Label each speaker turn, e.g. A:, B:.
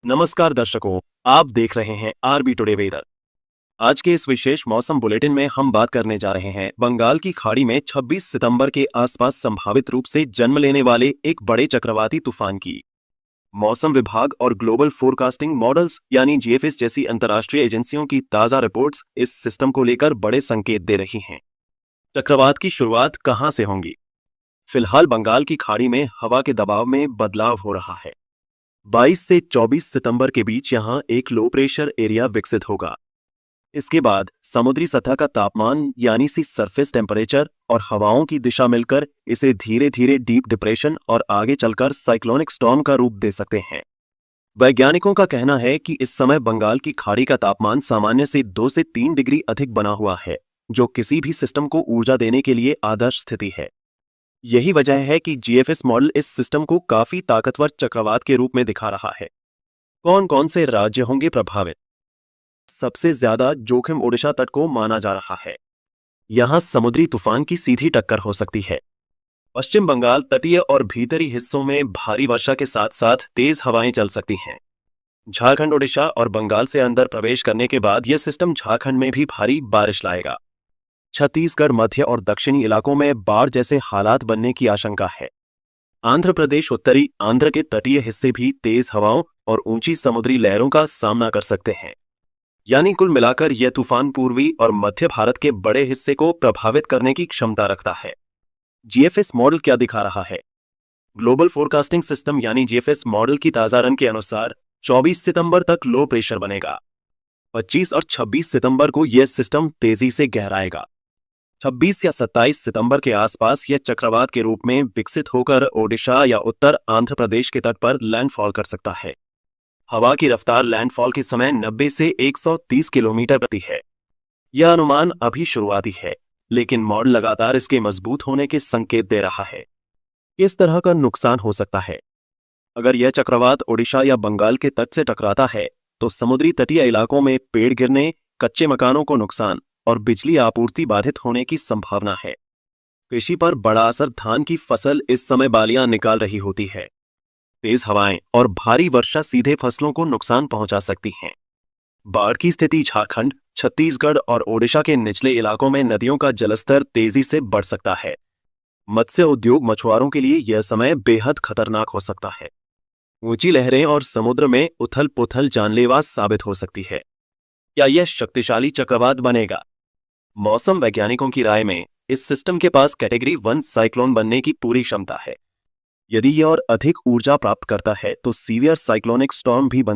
A: नमस्कार दर्शकों, आप देख रहे हैं आरबी टुडे वेदर। आज के इस विशेष मौसम बुलेटिन में हम बात करने जा रहे हैं बंगाल की खाड़ी में 26 सितंबर के आसपास संभावित रूप से जन्म लेने वाले एक बड़े चक्रवाती तूफान की। मौसम विभाग और ग्लोबल फोरकास्टिंग मॉडल्स यानी जीएफएस जैसी अंतर्राष्ट्रीय एजेंसियों की ताजा रिपोर्ट्स इस सिस्टम को लेकर बड़े संकेत दे रही हैं। चक्रवात की शुरुआत कहां से होगी? फिलहाल बंगाल की खाड़ी में हवा के दबाव में बदलाव हो रहा है। 22 से 24 सितंबर के बीच यहां एक लो प्रेशर एरिया विकसित होगा। इसके बाद समुद्री सतह का तापमान यानी सी सरफेस टेम्परेचर और हवाओं की दिशा मिलकर इसे धीरे धीरे डीप डिप्रेशन और आगे चलकर साइक्लोनिक स्टॉर्म का रूप दे सकते हैं। वैज्ञानिकों का कहना है कि इस समय बंगाल की खाड़ी का तापमान सामान्य से 2 से 3 डिग्री अधिक बना हुआ है, जो किसी भी सिस्टम को ऊर्जा देने के लिए आदर्श स्थिति है। यही वजह है कि जीएफएस मॉडल इस सिस्टम को काफी ताकतवर चक्रवात के रूप में दिखा रहा है। कौन कौन से राज्य होंगे प्रभावित? सबसे ज्यादा जोखिम ओडिशा तट को माना जा रहा है। यहां समुद्री तूफान की सीधी टक्कर हो सकती है। पश्चिम बंगाल तटीय और भीतरी हिस्सों में भारी वर्षा के साथ साथ तेज हवाएं चल सकती हैं। झारखंड, ओडिशा और बंगाल से अंदर प्रवेश करने के बाद यह सिस्टम झारखंड में भी भारी बारिश लाएगा। छत्तीसगढ़, मध्य और दक्षिणी इलाकों में बाढ़ जैसे हालात बनने की आशंका है। आंध्र प्रदेश, उत्तरी आंध्र के तटीय हिस्से भी तेज हवाओं और ऊंची समुद्री लहरों का सामना कर सकते हैं। यानी कुल मिलाकर यह तूफान पूर्वी और मध्य भारत के बड़े हिस्से को प्रभावित करने की क्षमता रखता है। जीएफएस मॉडल क्या दिखा रहा है? ग्लोबल फोरकास्टिंग सिस्टम यानी जीएफएस मॉडल की ताजा रन के अनुसार 24 सितंबर तक लो प्रेशर बनेगा। 25 और 26 सितंबर को यह सिस्टम तेजी से गहराएगा। 26 या 27 सितंबर के आसपास यह चक्रवात के रूप में विकसित होकर ओडिशा या उत्तर आंध्र प्रदेश के तट पर लैंडफॉल कर सकता है। हवा की रफ्तार लैंडफॉल के समय 90 से 130 किलोमीटर प्रति है। यह अनुमान अभी शुरुआती है, लेकिन मॉडल लगातार इसके मजबूत होने के संकेत दे रहा है। किस तरह का नुकसान हो सकता है? अगर यह चक्रवात ओडिशा या बंगाल के तट से टकराता है तो समुद्री तटीय इलाकों में पेड़ गिरने, कच्चे मकानों को नुकसान और बिजली आपूर्ति बाधित होने की संभावना है। कृषि पर बड़ा असर। धान की फसल इस समय बालियां निकाल रही होती है। तेज हवाएं और भारी वर्षा सीधे फसलों को नुकसान पहुंचा सकती हैं। बाढ़ की स्थिति। झारखंड, छत्तीसगढ़ और ओडिशा के निचले इलाकों में नदियों का जलस्तर तेजी से बढ़ सकता है। मत्स्य उद्योग मछुआरों के लिए यह समय बेहद खतरनाक हो सकता है। ऊंची लहरें और समुद्र में उथल पुथल जानलेवा साबित हो सकती है। क्या यह शक्तिशाली चक्रवात बनेगा? मौसम वैज्ञानिकों की राय में इस सिस्टम के पास कैटेगरी 1 साइक्लोन बनने की पूरी क्षमता है। यदि यह और अधिक ऊर्जा प्राप्त करता है तो सीवियर साइक्लोनिक स्टॉर्म भी बन